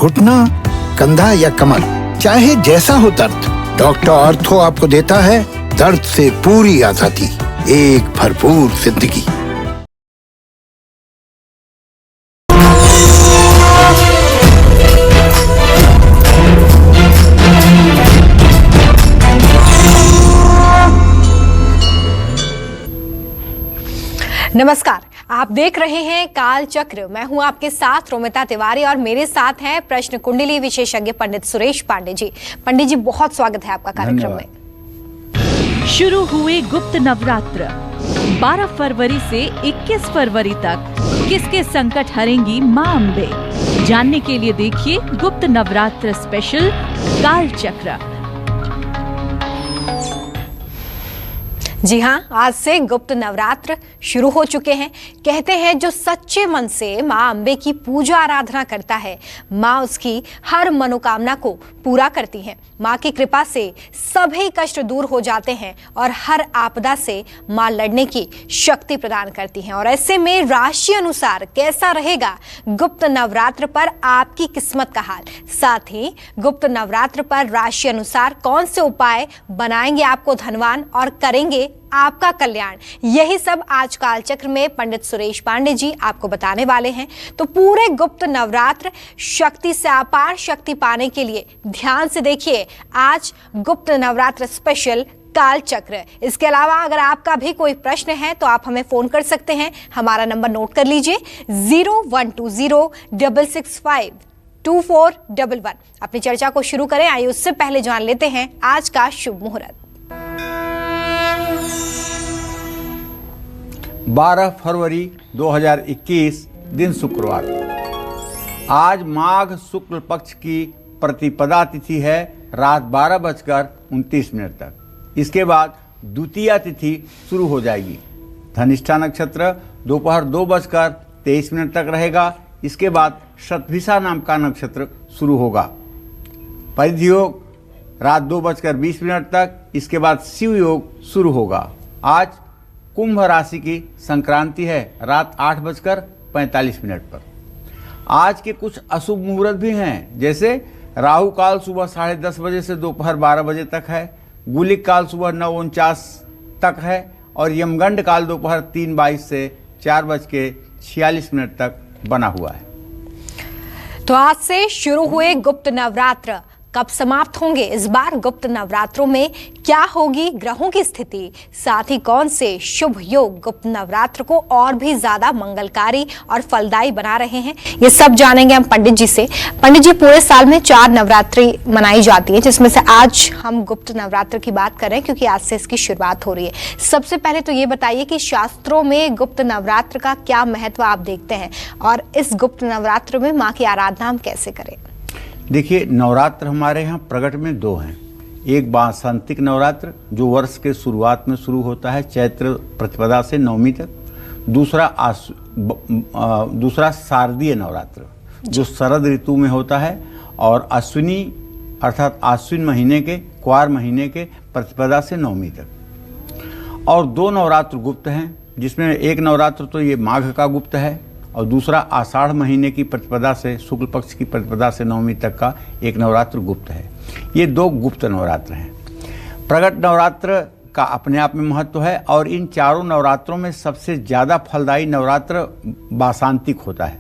घुटना, कंधा या कमर, चाहे जैसा हो दर्द, डॉक्टर ऑर्थो आपको देता है दर्द से पूरी आजादी, एक भरपूर जिंदगी। नमस्कार, आप देख रहे हैं काल चक्र। मैं हूं आपके साथ रोमिता तिवारी और मेरे साथ हैं प्रश्न कुंडली विशेषज्ञ पंडित सुरेश पांडे जी। पंडित जी, बहुत स्वागत है आपका कार्यक्रम में। शुरू हुए गुप्त नवरात्र 12 फरवरी से 21 फरवरी तक किसके संकट हरेंगी मां अम्बे? जानने के लिए देखिए गुप्त नवरात्र स्पेशल काल चक्र। जी हाँ, आज से गुप्त नवरात्र शुरू हो चुके हैं। कहते हैं जो सच्चे मन से माँ अम्बे की पूजा आराधना करता है, माँ उसकी हर मनोकामना को पूरा करती हैं। माँ की कृपा से सभी कष्ट दूर हो जाते हैं और हर आपदा से माँ लड़ने की शक्ति प्रदान करती हैं। और ऐसे में राशि अनुसार कैसा रहेगा गुप्त नवरात्र पर आपकी किस्मत का हाल, साथ ही गुप्त नवरात्र पर राशि अनुसार कौन से उपाय बनाएंगे आपको धनवान और करेंगे आपका कल्याण, यही सब आज काल चक्र में पंडित सुरेश पांडे जी आपको बताने वाले हैं। तो पूरे गुप्त नवरात्र शक्ति से अपार शक्ति पाने के लिए ध्यान से देखिए आज गुप्त नवरात्र स्पेशल काल चक्र। इसके अलावा अगर आपका भी कोई प्रश्न है तो आप हमें फोन कर सकते हैं। हमारा नंबर नोट कर लीजिए 0120-665-2411। अपनी चर्चा को शुरू करें। आइए उससे पहले जान लेते हैं आज का शुभ मुहूर्त। 12 फरवरी 2021 दिन शुक्रवार। आज माघ शुक्ल पक्ष की प्रतिपदा तिथि है रात 12:29 तक। इसके बाद द्वितीया तिथि शुरू हो जाएगी। धनिष्ठा नक्षत्र दोपहर 2:23 तक रहेगा। इसके बाद शतभिषा नाम का नक्षत्र शुरू होगा। परिधि योग रात 2:20 तक। इसके बाद शिव योग शुरू होगा। आज कुंभ राशि की संक्रांति है रात 8:45 पर। आज के कुछ अशुभ मुहूर्त भी हैं, जैसे राहु काल सुबह 10:30 बजे से दोपहर 12 बजे तक है, गुलिक काल सुबह 9:49 तक है और यमगंड काल दोपहर 3:22 से 4:46 तक बना हुआ है। तो आज से शुरू हुए गुप्त नवरात्र कब समाप्त होंगे? इस बार गुप्त नवरात्रों में क्या होगी ग्रहों की स्थिति, साथ ही कौन से शुभ योग गुप्त नवरात्र को और भी ज्यादा मंगलकारी और फलदायी बना रहे हैं, ये सब जानेंगे हम पंडित जी से। पंडित जी, पूरे साल में 4 नवरात्रि मनाई जाती है, जिसमें से आज हम गुप्त नवरात्र की बात करें क्योंकि आज से इसकी शुरुआत हो रही है। सबसे पहले तो ये बताइए कि शास्त्रों में गुप्त नवरात्र का क्या महत्व आप देखते हैं और इस गुप्त नवरात्र में माँ की आराधना हम कैसे करें? देखिए, नवरात्र हमारे यहाँ प्रगट में 2 हैं। एक वासंतिक नवरात्र जो वर्ष के शुरुआत में शुरू होता है चैत्र प्रतिपदा से नवमी तक। दूसरा शारदीय नवरात्र जो शरद ऋतु में होता है और अश्विनी अर्थात आश्विन महीने के क्वार महीने के प्रतिपदा से नवमी तक। और 2 नवरात्र गुप्त हैं, जिसमें एक नवरात्र तो ये माघ का गुप्त है और दूसरा आषाढ़ महीने की प्रतिपदा से शुक्ल पक्ष की प्रतिपदा से नवमी तक का एक नवरात्र गुप्त है। ये 2 गुप्त नवरात्र हैं। प्रगट नवरात्र का अपने आप में महत्व है और इन चारों नवरात्रों में सबसे ज़्यादा फलदायी नवरात्र वासंतिक होता है।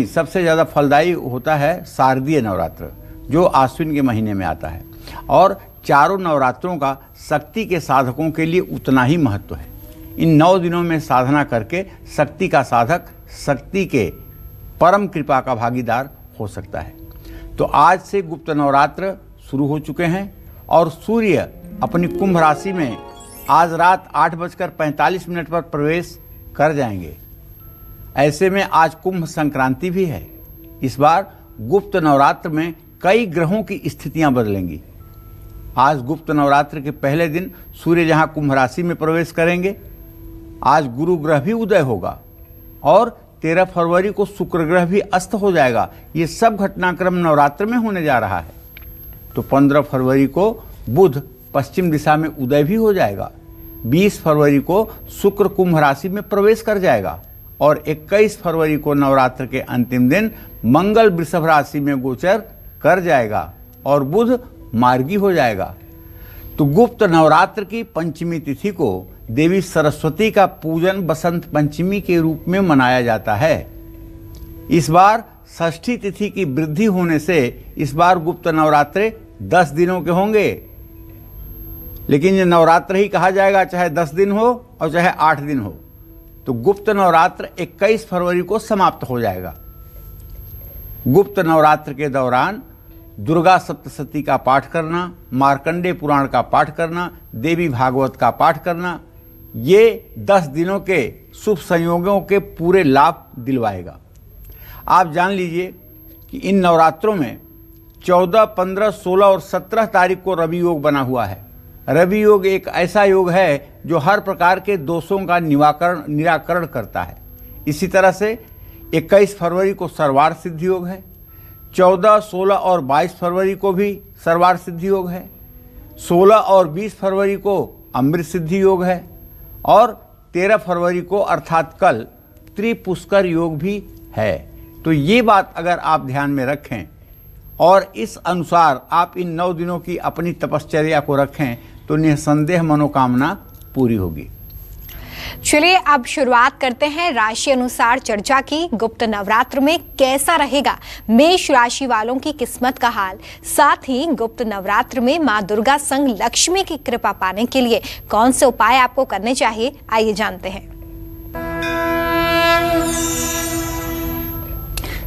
सबसे ज़्यादा फलदायी होता है शारदीय नवरात्र जो आश्विन के महीने में आता है। और चारों नवरात्रों का शक्ति के साधकों के लिए उतना ही महत्व है। इन 9 दिनों में साधना करके शक्ति का साधक शक्ति के परम कृपा का भागीदार हो सकता है। तो आज से गुप्त नवरात्र शुरू हो चुके हैं और सूर्य अपनी कुंभ राशि में आज रात 8:45 पर प्रवेश कर जाएंगे। ऐसे में आज कुंभ संक्रांति भी है। इस बार गुप्त नवरात्र में कई ग्रहों की स्थितियां बदलेंगी। आज गुप्त नवरात्र के पहले दिन सूर्य जहां कुंभ राशि में प्रवेश करेंगे, आज गुरु ग्रह भी उदय होगा और 13 फरवरी को शुक्र ग्रह भी अस्त हो जाएगा। ये सब घटनाक्रम नवरात्र में होने जा रहा है। तो 15 फरवरी को बुध पश्चिम दिशा में उदय भी हो जाएगा। 20 फरवरी को शुक्र कुंभ राशि में प्रवेश कर जाएगा और 21 फरवरी को नवरात्र के अंतिम दिन मंगल वृषभ राशि में गोचर कर जाएगा और बुध मार्गी हो जाएगा। तो गुप्त नवरात्र की पंचमी तिथि को देवी सरस्वती का पूजन बसंत पंचमी के रूप में मनाया जाता है। इस बार षष्ठी तिथि की वृद्धि होने से इस बार गुप्त नवरात्रे 10 दिनों के होंगे, लेकिन ये नवरात्र ही कहा जाएगा, चाहे 10 दिन हो और चाहे 8 दिन हो। तो गुप्त नवरात्र 21 फरवरी को समाप्त हो जाएगा। गुप्त नवरात्र के दौरान दुर्गा सप्तशती का पाठ करना, मार्कंडेय पुराण का पाठ करना, देवी भागवत का पाठ करना, ये 10 दिनों के शुभ संयोगों के पूरे लाभ दिलवाएगा। आप जान लीजिए कि इन नवरात्रों में 14, 15, 16 और 17 तारीख को रवि योग बना हुआ है। रवि योग एक ऐसा योग है जो हर प्रकार के दोषों का निराकरण करता है। इसी तरह से 21 फरवरी को सर्वार्थ सिद्धि योग है, 14, 16 और 22 फरवरी को भी सर्वार्थ सिद्धि योग है, 16 और 20 फरवरी को अमृत सिद्धि योग है और 13 फरवरी को अर्थात कल त्रिपुष्कर योग भी है। तो ये बात अगर आप ध्यान में रखें और इस अनुसार आप इन 9 दिनों की अपनी तपश्चर्या को रखें तो निसंदेह मनोकामना पूरी होगी। चलिए अब शुरुआत करते हैं राशि अनुसार चर्चा की। गुप्त नवरात्र में कैसा रहेगा मेष राशि वालों की किस्मत का हाल, साथ ही गुप्त नवरात्र में मां दुर्गा संग लक्ष्मी की कृपा पाने के लिए कौन से उपाय आपको करने चाहिए, आइए जानते हैं।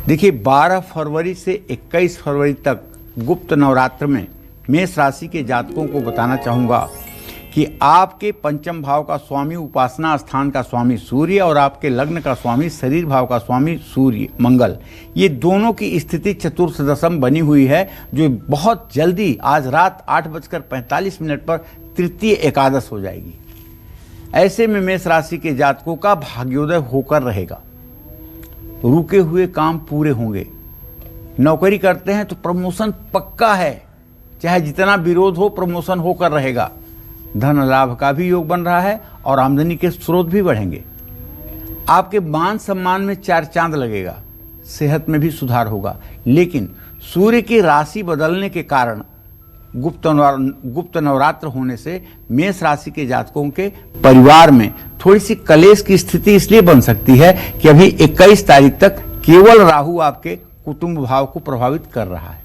देखिए 12 फरवरी से 21 फरवरी तक गुप्त नवरात्र में मेष राशि के जातकों को बताना चाहूँगा कि आपके पंचम भाव का स्वामी, उपासना स्थान का स्वामी सूर्य और आपके लग्न का स्वामी, शरीर भाव का स्वामी सूर्य मंगल, ये दोनों की स्थिति चतुर्थ दशम बनी हुई है, जो बहुत जल्दी आज रात 8:45 पर तृतीय एकादश हो जाएगी। ऐसे में मेष राशि के जातकों का भाग्योदय होकर रहेगा। रुके हुए काम पूरे होंगे। नौकरी करते हैं तो प्रमोशन पक्का है, चाहे जितना विरोध हो प्रमोशन होकर रहेगा। धन लाभ का भी योग बन रहा है और आमदनी के स्रोत भी बढ़ेंगे। आपके मान सम्मान में 4 चांद लगेगा। सेहत में भी सुधार होगा, लेकिन सूर्य की राशि बदलने के कारण गुप्त नवरात्र होने से मेष राशि के जातकों के परिवार में थोड़ी सी कलेश की स्थिति इसलिए बन सकती है कि अभी 21 तारीख तक केवल राहु आपके कुटुंब भाव को प्रभावित कर रहा है।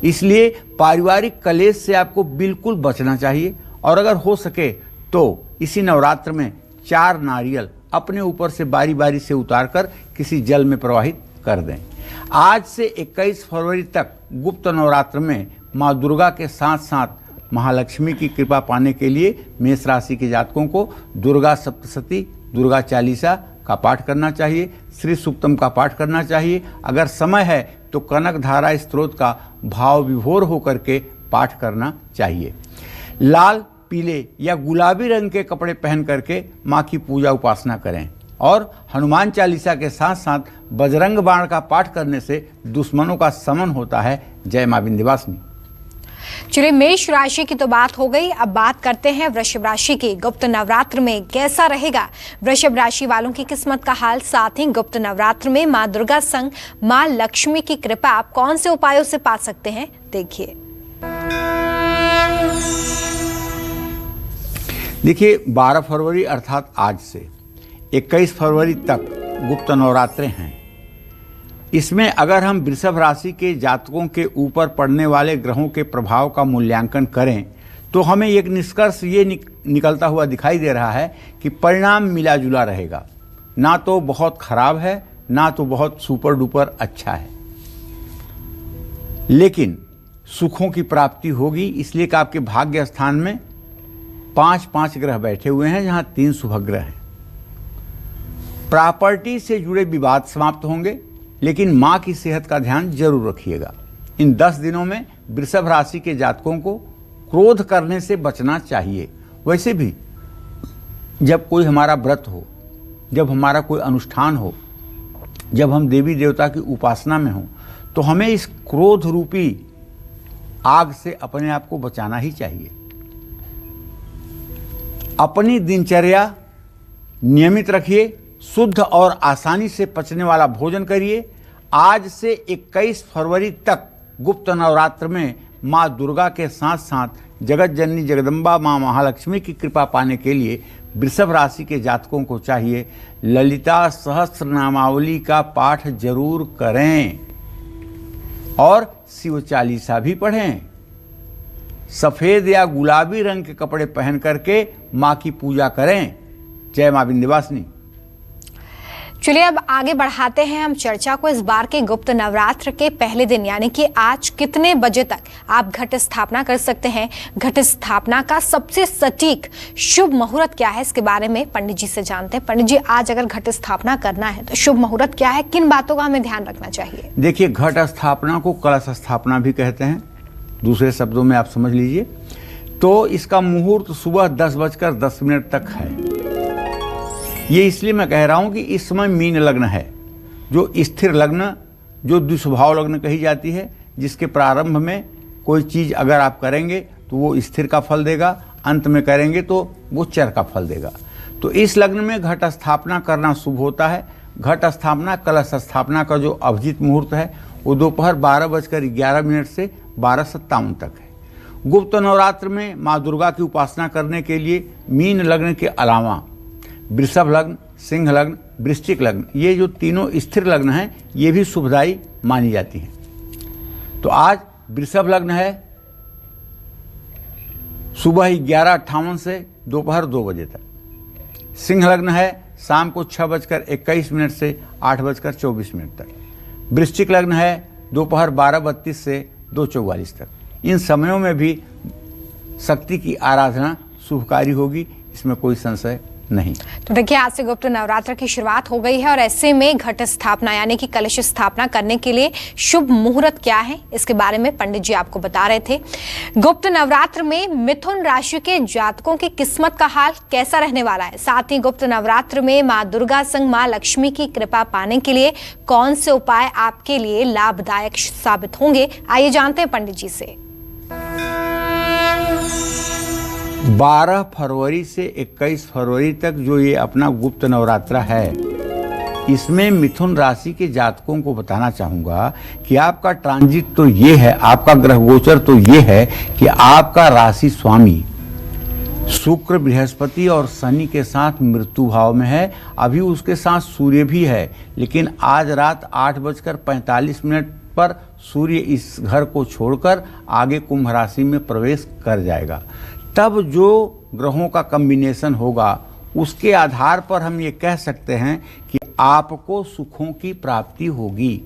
इसलिए पारिवारिक कलेश से आपको बिल्कुल बचना चाहिए और अगर हो सके तो इसी नवरात्र में 4 नारियल अपने ऊपर से बारी बारी से उतारकर किसी जल में प्रवाहित कर दें। आज से 21 फरवरी तक गुप्त नवरात्र में माँ दुर्गा के साथ साथ महालक्ष्मी की कृपा पाने के लिए मेष राशि के जातकों को दुर्गा सप्तशती, दुर्गा चालीसा का पाठ करना चाहिए, श्री सूक्तम का पाठ करना चाहिए। अगर समय है तो कनक धारा स्त्रोत का भाव विभोर होकर के पाठ करना चाहिए। लाल, पीले या गुलाबी रंग के कपड़े पहन करके माँ की पूजा उपासना करें और हनुमान चालीसा के साथ साथ बजरंग बाण का पाठ करने से दुश्मनों का समन होता है। जय मां विंध्यवासिनी। चलिए मेष राशि की तो बात हो गई, अब बात करते हैं वृषभ राशि की। गुप्त नवरात्र में कैसा रहेगा वृषभ राशि वालों की किस्मत का हाल, साथ ही गुप्त नवरात्र में मां दुर्गा संग मां लक्ष्मी की कृपा आप कौन से उपायों से पा सकते हैं, देखिए। देखिए 12 फरवरी अर्थात आज से 21 फरवरी तक गुप्त नवरात्रे हैं। इसमें अगर हम वृषभ राशि के जातकों के ऊपर पड़ने वाले ग्रहों के प्रभाव का मूल्यांकन करें तो हमें एक निष्कर्ष ये निकलता हुआ दिखाई दे रहा है कि परिणाम मिला जुला रहेगा। ना तो बहुत खराब है, ना तो बहुत सुपर डुपर अच्छा है, लेकिन सुखों की प्राप्ति होगी। इसलिए कि आपके भाग्य स्थान में 5 ग्रह बैठे हुए हैं, जहां 3 शुभ ग्रह हैं। प्रॉपर्टी से जुड़े विवाद समाप्त होंगे, लेकिन मां की सेहत का ध्यान जरूर रखिएगा। इन 10 दिनों में वृषभ राशि के जातकों को क्रोध करने से बचना चाहिए। वैसे भी जब कोई हमारा व्रत हो, जब हमारा कोई अनुष्ठान हो, जब हम देवी देवता की उपासना में हो, तो हमें इस क्रोध रूपी आग से अपने आप को बचाना ही चाहिए। अपनी दिनचर्या नियमित रखिए, शुद्ध और आसानी से पचने वाला भोजन करिए। आज से 21 फरवरी तक गुप्त नवरात्र में माँ दुर्गा के साथ साथ जगत जननी जगदम्बा माँ महालक्ष्मी की कृपा पाने के लिए वृषभ राशि के जातकों को चाहिए ललिता सहस्रनामावली का पाठ जरूर करें और शिव चालीसा भी पढ़ें। सफेद या गुलाबी रंग के कपड़े पहन करके माँ की पूजा करें। जय माँ विंध्यवासिनी। चलिए अब आगे बढ़ाते हैं हम चर्चा को। इस बार के गुप्त नवरात्र के पहले दिन यानी कि आज कितने बजे तक आप घट स्थापना कर सकते हैं, घट स्थापना का सबसे सटीक शुभ मुहूर्त क्या है, इसके बारे में पंडित जी से जानते हैं। पंडित जी, आज अगर घट स्थापना करना है तो शुभ मुहूर्त क्या है, किन बातों का हमें ध्यान रखना चाहिए? देखिए, घट स्थापना को कलश स्थापना भी कहते हैं, दूसरे शब्दों में आप समझ लीजिए। तो इसका मुहूर्त सुबह 10:10 तक है। ये इसलिए मैं कह रहा हूं कि इस समय मीन लग्न है, जो स्थिर लग्न, जो द्विस्वभाव लग्न कही जाती है, जिसके प्रारंभ में कोई चीज अगर आप करेंगे तो वो स्थिर का फल देगा, अंत में करेंगे तो वो चर का फल देगा। तो इस लग्न में घट स्थापना करना शुभ होता है। घट स्थापना कलश स्थापना का जो अभिजीत मुहूर्त है वो दोपहर 12:11 से 12:57 तक है। गुप्त नवरात्र में माँ दुर्गा की उपासना करने के लिए मीन लग्न के अलावा वृषभ लग्न, सिंह लग्न, वृश्चिक लग्न, ये जो तीनों स्थिर लग्न हैं ये भी शुभदायी मानी जाती हैं। तो आज वृषभ लग्न है सुबह 11:58 से दोपहर 2 बजे तक। सिंह लग्न है शाम को 6:21 से 8:24 तक। वृश्चिक लग्न है दोपहर 12:32 से 2:44 तक। इन समयों में भी शक्ति की आराधना शुभकारी होगी, इसमें कोई संशय नहीं। तो देखिए, आज से गुप्त नवरात्र की शुरुआत हो गई है और ऐसे में घट स्थापना यानी कि कलश स्थापना करने के लिए शुभ मुहूर्त क्या है, इसके बारे में पंडित जी आपको बता रहे थे। गुप्त नवरात्र में मिथुन राशि के जातकों की किस्मत का हाल कैसा रहने वाला है, साथ ही गुप्त नवरात्र में माँ दुर्गा संग माँ लक्ष्मी की कृपा पाने के लिए कौन से उपाय आपके लिए लाभदायक साबित होंगे, आइए जानते हैं पंडित जी से। 12 फरवरी से 21 फरवरी तक जो ये अपना गुप्त नवरात्र है, इसमें मिथुन राशि के जातकों को बताना चाहूंगा कि आपका ट्रांजिट तो ये है, आपका ग्रह गोचर तो ये है कि आपका राशि स्वामी शुक्र, बृहस्पति और शनि के साथ मृत्यु भाव में है। अभी उसके साथ सूर्य भी है, लेकिन आज रात 8:45 पर सूर्य इस घर को छोड़कर आगे कुंभ राशि में प्रवेश कर जाएगा। तब जो ग्रहों का कॉम्बिनेशन होगा उसके आधार पर हम ये कह सकते हैं कि आपको सुखों की प्राप्ति होगी,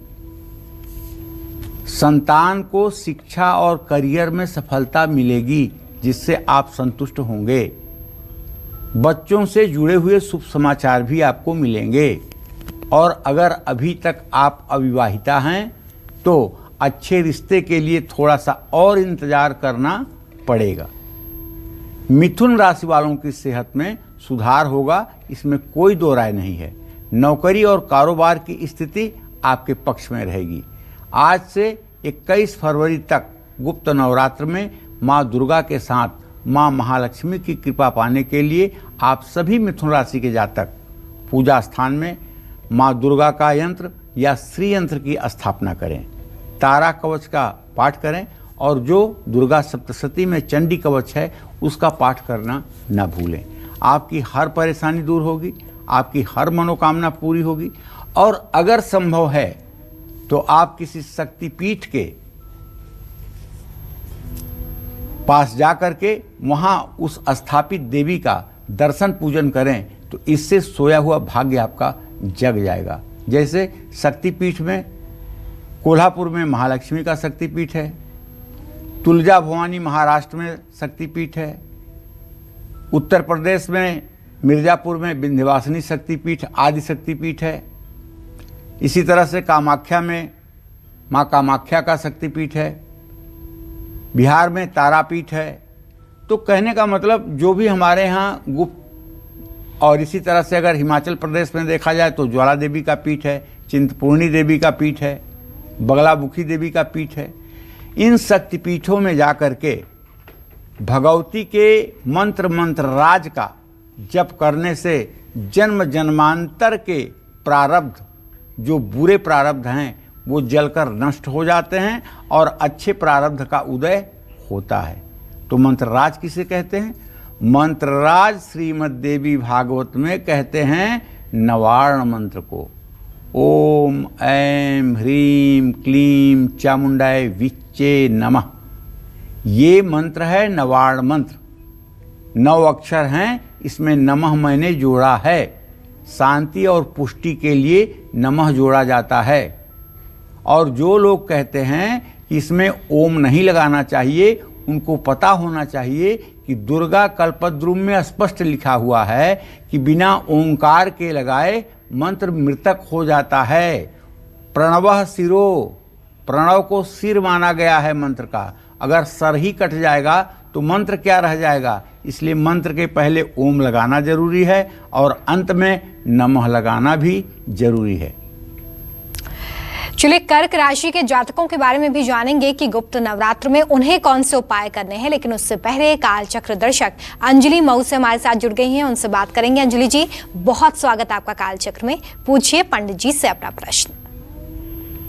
संतान को शिक्षा और करियर में सफलता मिलेगी जिससे आप संतुष्ट होंगे, बच्चों से जुड़े हुए शुभ समाचार भी आपको मिलेंगे और अगर अभी तक आप अविवाहिता हैं तो अच्छे रिश्ते के लिए थोड़ा सा और इंतजार करना पड़ेगा। मिथुन राशि वालों की सेहत में सुधार होगा, इसमें कोई दो राय नहीं है। नौकरी और कारोबार की स्थिति आपके पक्ष में रहेगी। आज से 21 फरवरी तक गुप्त नवरात्र में माँ दुर्गा के साथ माँ महालक्ष्मी की कृपा पाने के लिए आप सभी मिथुन राशि के जातक पूजा स्थान में माँ दुर्गा का यंत्र या श्री यंत्र की स्थापना करें, तारा कवच का पाठ करें और जो दुर्गा सप्तशती में चंडी कवच है उसका पाठ करना न भूलें। आपकी हर परेशानी दूर होगी, आपकी हर मनोकामना पूरी होगी और अगर संभव है तो आप किसी शक्तिपीठ के पास जाकर के वहां उस स्थापित देवी का दर्शन पूजन करें तो इससे सोया हुआ भाग्य आपका जग जाएगा। जैसे शक्तिपीठ में कोल्हापुर में महालक्ष्मी का शक्तिपीठ है, तुलजा भवानी महाराष्ट्र में शक्तिपीठ है, उत्तर प्रदेश में मिर्जापुर में विंध्यवासिनी शक्तिपीठ आदि शक्तिपीठ है, इसी तरह से कामाख्या में माँ कामाख्या का शक्तिपीठ है, बिहार में तारापीठ है। तो कहने का मतलब जो भी हमारे यहाँ गुप्त, और इसी तरह से अगर हिमाचल प्रदेश में देखा जाए तो ज्वाला देवी का पीठ है, चिंतपूर्णी देवी का पीठ है, बगलामुखी देवी का पीठ है। इन शक्तिपीठों में जाकर के भगवती के मंत्र राज का जप करने से जन्म जन्मांतर के प्रारब्ध, जो बुरे प्रारब्ध हैं, वो जलकर नष्ट हो जाते हैं और अच्छे प्रारब्ध का उदय होता है। तो मंत्रराज किसे कहते हैं? मंत्रराज श्रीमद् देवी भागवत में कहते हैं नवार्ण मंत्र को। ओम ऐं ह्रीं क्लीं चामुंडाय विच्चे नमः। ये मंत्र है नवार्ण मंत्र। 9 अक्षर हैं, इसमें नमः मैंने जोड़ा है। शांति और पुष्टि के लिए नमः जोड़ा जाता है। और जो लोग कहते हैं कि इसमें ओम नहीं लगाना चाहिए, उनको पता होना चाहिए कि दुर्गा कल्पद्रुम में स्पष्ट लिखा हुआ है कि बिना ओंकार के लगाए मंत्र मृतक हो जाता है। प्रणवः शिरो, प्रणव को सिर माना गया है मंत्र का। अगर सर ही कट जाएगा तो मंत्र क्या रह जाएगा? इसलिए मंत्र के पहले ओम लगाना जरूरी है और अंत में नमः लगाना भी जरूरी है। चलिए, कर्क राशि के जातकों के बारे में भी जानेंगे कि गुप्त नवरात्र में उन्हें कौन से उपाय करने हैं, लेकिन उससे पहले कालचक्र दर्शक अंजलि मऊ से हमारे साथ जुड़ गई हैं, उनसे बात करेंगे। अंजलि जी, बहुत स्वागत आपका कालचक्र में। पूछिए पंडित जी से अपना प्रश्न।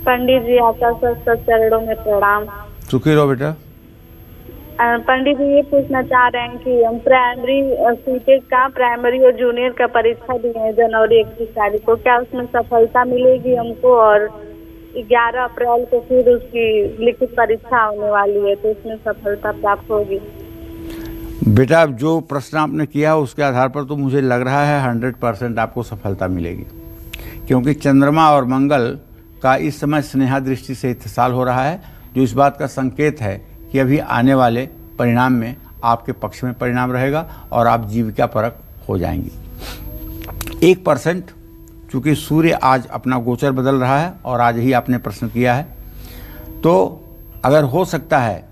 पंडित जी, आपका चरणों में प्रणाम। सुखी रहो बेटा। पंडित जी, ये पूछना चाह रहे हैं कि हम प्राइमरी सीटेट का प्राइमरी और जूनियर का परीक्षा दिए हैं जनवरी 21 तारीख को, क्या उसमें सफलता मिलेगी हमको? और 11 अप्रैल को फिर उसकी लिखित परीक्षा होने वाली है, तो उसमें सफलता प्राप्त होगी? बेटा, जो प्रश्न आपने किया उसके आधार पर तो मुझे लग रहा है 100% आपको सफलता मिलेगी, क्योंकि चंद्रमा और मंगल का इस समय स्नेहा दृष्टि से इत्तेसाल हो रहा है, जो इस बात का संकेत है कि अभी आने वाले परिणाम में आपके पक्ष में परिणाम रहेगा और आप जीविका परक हो जाएंगी। 1% चूँकि सूर्य आज अपना गोचर बदल रहा है और आज ही आपने प्रश्न किया है, तो अगर हो सकता है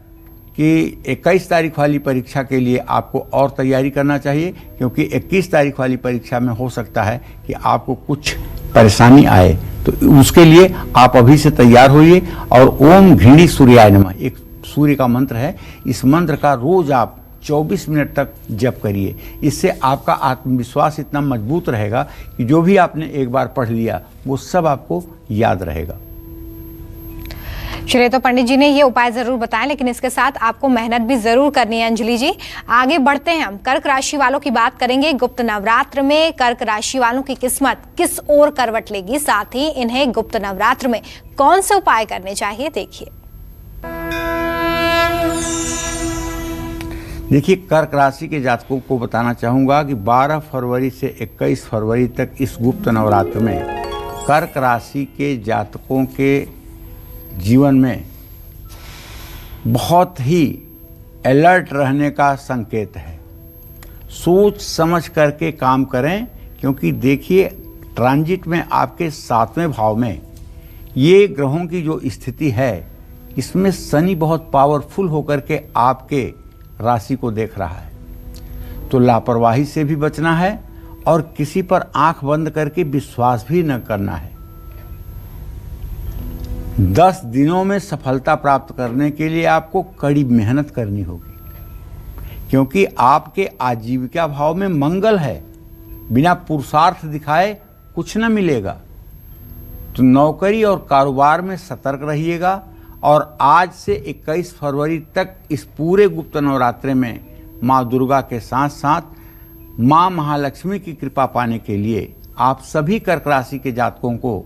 कि 21 तारीख वाली परीक्षा के लिए आपको और तैयारी करना चाहिए, क्योंकि 21 तारीख वाली परीक्षा में हो सकता है कि आपको कुछ परेशानी आए, तो उसके लिए आप अभी से तैयार होइए। और ओम घृणी सूर्याय नमः एक सूर्य का मंत्र है, इस मंत्र का रोज आप 24 मिनट तक जप करिए। इससे आपका आत्मविश्वास इतना मजबूत रहेगा कि जो भी आपने एक बार पढ़ लिया वो सब आपको याद रहेगा। चलिए, तो पंडित जी ने ये उपाय जरूर बताएं, लेकिन इसके साथ आपको मेहनत भी जरूर करनी है। अंजलि जी, आगे बढ़ते हैं, हम कर्क राशि वालों की बात करेंगे। गुप्त नवरात्र में कर्क राशि वालों की किस्मत किस ओर करवट लेगी, साथ ही इन्हें गुप्त नवरात्र में कौन से उपाय करने चाहिए, देखिए। देखिए, कर्क राशि के जातकों को बताना चाहूँगा कि 12 फरवरी से 21 फरवरी तक इस गुप्त नवरात्र में कर्क राशि के जातकों के जीवन में बहुत ही अलर्ट रहने का संकेत है। सोच समझ करके काम करें, क्योंकि देखिए ट्रांजिट में आपके 7वें भाव में ये ग्रहों की जो स्थिति है, इसमें शनि बहुत पावरफुल होकर के आपके राशि को देख रहा है। तो लापरवाही से भी बचना है और किसी पर आंख बंद करके विश्वास भी न करना है। 10 दिनों में सफलता प्राप्त करने के लिए आपको कड़ी मेहनत करनी होगी, क्योंकि आपके आजीविका भाव में मंगल है। बिना पुरुषार्थ दिखाए कुछ न मिलेगा। तो नौकरी और कारोबार में सतर्क रहिएगा। और आज से 21 फरवरी तक इस पूरे गुप्त नवरात्रे में माँ दुर्गा के साथ साथ माँ महालक्ष्मी की कृपा पाने के लिए आप सभी कर्क राशि के जातकों को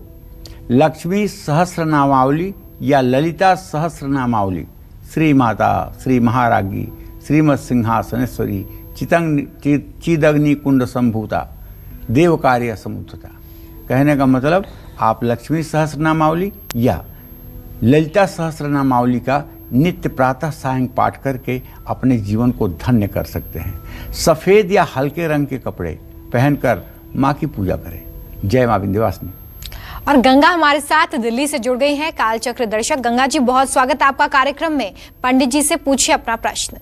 लक्ष्मी सहस्रनामावली या ललिता सहस्रनामावली, श्री माता, श्री महारागी, श्रीमत् सिंहासनेश्वरी, चिदग्नि कुंड संभूता, देव कार्य समुत्थता, कहने का मतलब आप लक्ष्मी सहस्रनामावली या ललिता सहस्रनामावली का नित्य प्रातः सायं पाठ करके अपने जीवन को धन्य कर सकते हैं। सफ़ेद या हल्के रंग के कपड़े पहनकर माँ की पूजा करें। जय माँ विंध्यवासिनी। और गंगा हमारे साथ दिल्ली से जुड़ गई हैं, कालचक्र दर्शक। गंगा जी, बहुत स्वागत आपका कार्यक्रम में। पंडित जी से पूछिए अपना प्रश्न।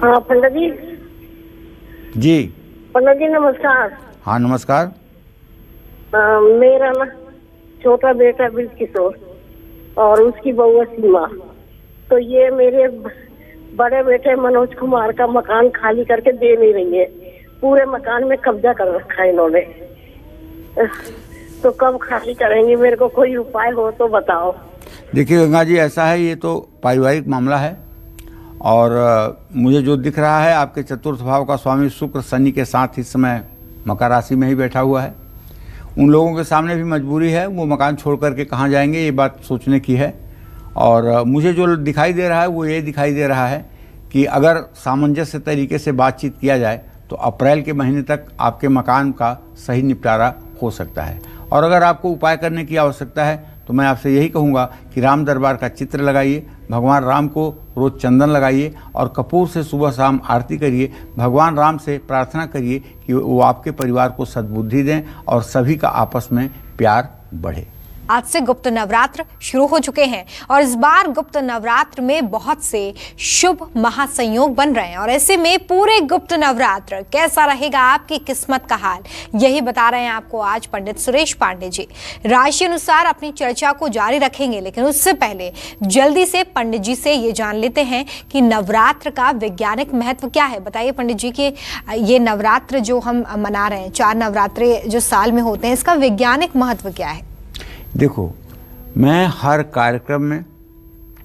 हाँ पंडित जी। जी पंडित जी नमस्कार। हाँ नमस्कार। मेरा ना छोटा बेटा ब्रिज किशोर और उसकी बहू सीमा, तो ये मेरे बड़े बेटे मनोज कुमार का मकान खाली करके दे नहीं रही है। पूरे मकान में कब्जा कर रखा है इन्होंने। तो कब खाली करेंगी? मेरे को कोई उपाय हो तो बताओ। देखिए गंगा जी, ऐसा है, ये तो पारिवारिक मामला है और मुझे जो दिख रहा है आपके चतुर्थ भाव का स्वामी शुक्र शनि के साथ इस समय मकर राशि में ही बैठा हुआ है। उन लोगों के सामने भी मजबूरी है, वो मकान छोड़ करके कहाँ जाएंगे, ये बात सोचने की है। और मुझे जो दिखाई दे रहा है वो ये दिखाई दे रहा है कि अगर सामंजस्य तरीके से बातचीत किया जाए तो अप्रैल के महीने तक आपके मकान का सही निपटारा हो सकता है। और अगर आपको उपाय करने की आवश्यकता है तो मैं आपसे यही कहूँगा कि राम दरबार का चित्र लगाइए, भगवान राम को रोज़ चंदन लगाइए और कपूर से सुबह शाम आरती करिए। भगवान राम से प्रार्थना करिए कि वो आपके परिवार को सद्बुद्धि दें और सभी का आपस में प्यार बढ़े। आज से गुप्त नवरात्र शुरू हो चुके हैं और इस बार गुप्त नवरात्र में बहुत से शुभ महासंयोग बन रहे हैं और ऐसे में पूरे गुप्त नवरात्र कैसा रहेगा आपकी किस्मत का हाल, यही बता रहे हैं आपको आज पंडित सुरेश पांडे जी। राशि अनुसार अपनी चर्चा को जारी रखेंगे, लेकिन उससे पहले जल्दी से पंडित जी से ये जान लेते हैं कि नवरात्र का वैज्ञानिक महत्व क्या है। बताइए पंडित जी कि ये नवरात्र जो हम मना रहे हैं, 4 नवरात्रे जो साल में होते हैं, इसका वैज्ञानिक महत्व क्या है? देखो, मैं हर कार्यक्रम में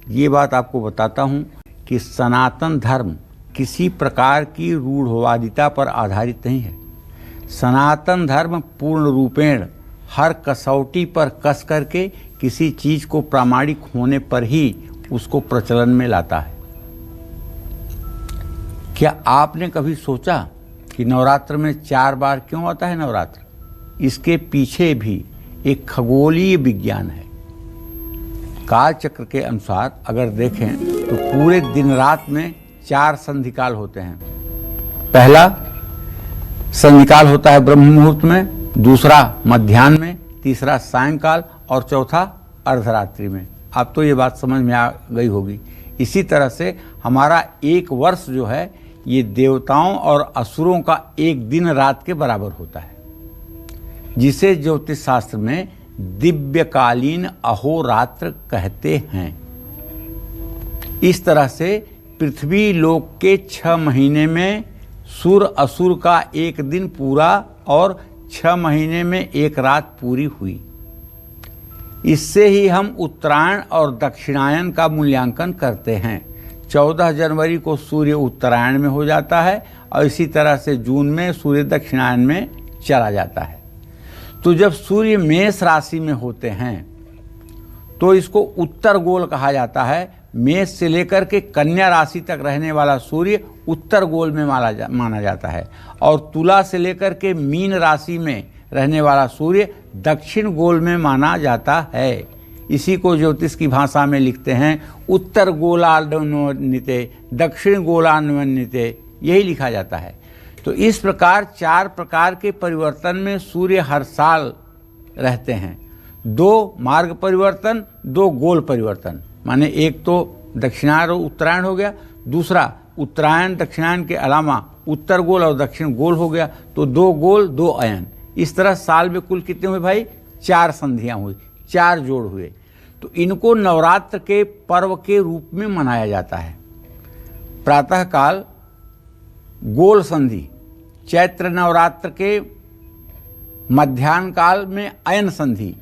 ये बात आपको बताता हूँ कि सनातन धर्म किसी प्रकार की रूढ़वादिता पर आधारित नहीं है। सनातन धर्म पूर्ण रूपेण हर कसौटी पर कस करके किसी चीज़ को प्रामाणिक होने पर ही उसको प्रचलन में लाता है। क्या आपने कभी सोचा कि नवरात्र में 4 बार क्यों आता है नवरात्र? इसके पीछे भी एक खगोलीय विज्ञान है। काल चक्र के अनुसार अगर देखें तो पूरे दिन रात में 4 संधिकाल होते हैं। पहला संधिकाल होता है ब्रह्म मुहूर्त में, दूसरा मध्याह्न में, तीसरा सायंकाल और चौथा अर्धरात्रि में। अब तो ये बात समझ में आ गई होगी। इसी तरह से हमारा एक वर्ष जो है ये देवताओं और असुरों का एक दिन रात के बराबर होता है, जिसे ज्योतिष शास्त्र में दिव्यकालीन अहोरात्र कहते हैं। इस तरह से पृथ्वी लोक के 6 महीने में सुर असुर का एक दिन पूरा और 6 महीने में एक रात पूरी हुई। इससे ही हम उत्तरायण और दक्षिणायन का मूल्यांकन करते हैं। 14 जनवरी को सूर्य उत्तरायण में हो जाता है और इसी तरह से जून में सूर्य दक्षिणायन में चला जाता है। तो जब सूर्य मेष राशि में होते हैं तो इसको उत्तर गोल कहा जाता है। मेष से लेकर के कन्या राशि तक रहने वाला सूर्य उत्तर गोल में माना जाता है और तुला से लेकर के मीन राशि में रहने वाला सूर्य दक्षिण गोल में माना जाता है। इसी को ज्योतिष की भाषा में लिखते हैं उत्तर गोलान्विते दक्षिण गोलान्विते, यही लिखा जाता है। तो इस प्रकार 4 प्रकार के परिवर्तन में सूर्य हर साल रहते हैं। 2 मार्ग परिवर्तन, 2 गोल परिवर्तन, माने एक तो दक्षिणायन और उत्तरायण हो गया, दूसरा उत्तरायण दक्षिणायन के अलावा उत्तर गोल और दक्षिण गोल हो गया। तो 2 गोल 2 अयन, इस तरह साल में कुल कितने हुए भाई? 4 संधियां हुई, 4 जोड़ हुए। तो इनको नवरात्र के पर्व के रूप में मनाया जाता है। प्रातःकाल गोल संधि, चैत्र नवरात्र के मध्याह्न काल में अयन संधि,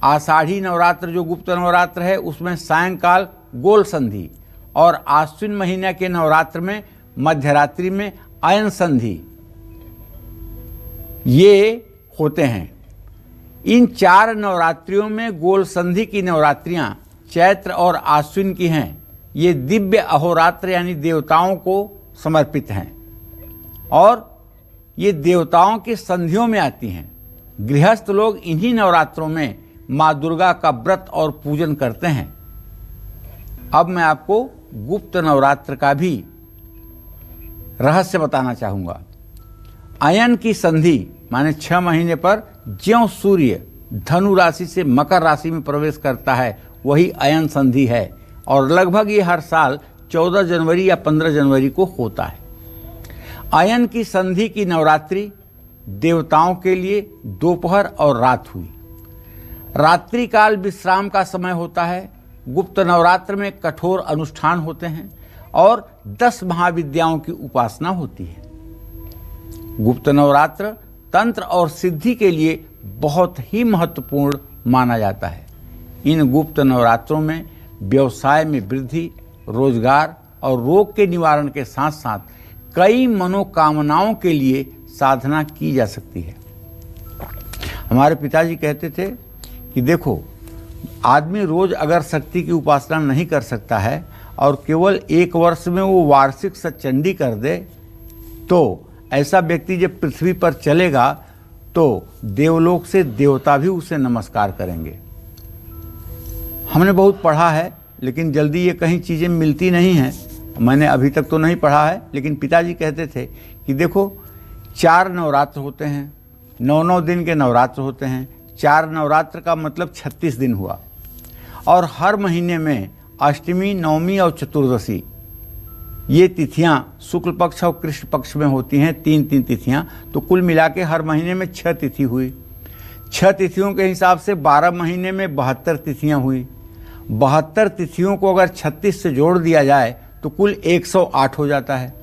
आषाढ़ी नवरात्र जो गुप्त नवरात्र है उसमें सायंकाल गोल संधि और आश्विन महीने के नवरात्र में मध्यरात्रि में अयन संधि, ये होते हैं। इन 4 नवरात्रियों में गोल संधि की नवरात्रियां चैत्र और आश्विन की हैं। ये दिव्य अहोरात्र यानी देवताओं को समर्पित हैं और ये देवताओं की संधियों में आती हैं। गृहस्थ लोग इन्हीं नवरात्रों में माँ दुर्गा का व्रत और पूजन करते हैं। अब मैं आपको गुप्त नवरात्र का भी रहस्य बताना चाहूँगा। अयन की संधि माने 6 महीने पर ज्यों सूर्य धनु राशि से मकर राशि में प्रवेश करता है वही अयन संधि है और लगभग ये हर साल 14 जनवरी या 15 जनवरी को होता है। अयन की संधि की नवरात्रि देवताओं के लिए दोपहर और रात हुई। रात्रि काल विश्राम का समय होता है। गुप्त नवरात्र में कठोर अनुष्ठान होते हैं और 10 महाविद्याओं की उपासना होती है। गुप्त नवरात्र तंत्र और सिद्धि के लिए बहुत ही महत्वपूर्ण माना जाता है। इन गुप्त नवरात्रों में व्यवसाय में वृद्धि, रोजगार और रोग के निवारण के साथ साथ कई मनोकामनाओं के लिए साधना की जा सकती है। हमारे पिताजी कहते थे कि देखो, आदमी रोज अगर शक्ति की उपासना नहीं कर सकता है और केवल 1 वर्ष में वो वार्षिक सतचंडी कर दे, तो ऐसा व्यक्ति जब पृथ्वी पर चलेगा तो देवलोक से देवता भी उसे नमस्कार करेंगे। हमने बहुत पढ़ा है, लेकिन जल्दी ये कहीं चीज़ें मिलती नहीं हैं। मैंने अभी तक तो नहीं पढ़ा है, लेकिन पिताजी कहते थे कि देखो, 4 नवरात्र होते हैं, 9 दिन के नवरात्र होते हैं। 4 नवरात्र का मतलब 36 दिन हुआ, और हर महीने में अष्टमी, नवमी और चतुर्दशी ये तिथियां शुक्ल पक्ष और कृष्ण पक्ष में होती हैं, 3 तिथियां। तो कुल मिला के हर महीने में 6 तिथि हुई। 6 तिथियों के हिसाब से 12 महीने में 72 तिथियां हुई। 72 तिथियों को अगर 36 से जोड़ दिया जाए तो कुल 108 हो जाता है।